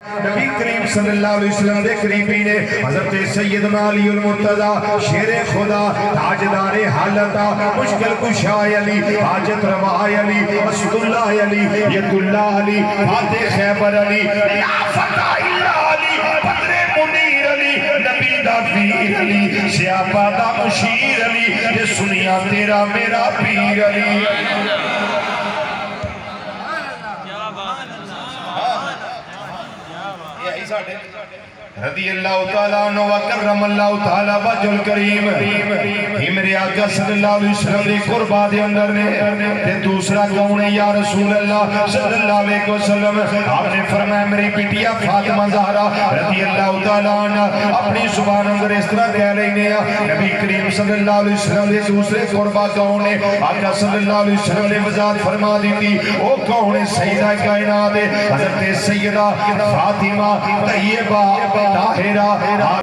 نبی کریم صلی اللہ علیہ وسلم دے قریبی نے حضرت سیدنا علی المرتضی شیر خدا تاجدار حالتا مشکل کشا علی حاجت روا علی اسد اللہ علی ید اللہ علی فاتح خیبر علی لا فتح اللہ علی بدر منیر علی نبی دا پیر علی سیاپا دا مشیر علی یہ سنیا تیرا میرا پیر علی رضی اللہ تعالیٰ عنہ وکرم اللہ تعالیٰ وجہ الکریم ہی میرے آقا صلی اللہ علیہ وسلم دے قربہ دے اندر نے تے دوسرا کون ہے یا رسول اللہ صلی اللہ علیہ وسلم آپ نے فرمایا میری بیٹیا فاطمہ زہرا رضی اللہ تعالیٰ عنہ اپنی زبان اندر اس طرح کہہ رہی ہیں نبی کریم صلی اللہ علیہ وسلم دے دوسرے قربہ کون ہے آقا صلی اللہ علیہ وسلم نے وضاحت فرما دی تھی وہ کون ہے سیدہ کائنات حضرت سیدہ فاطمہ طیبہ طاہرہ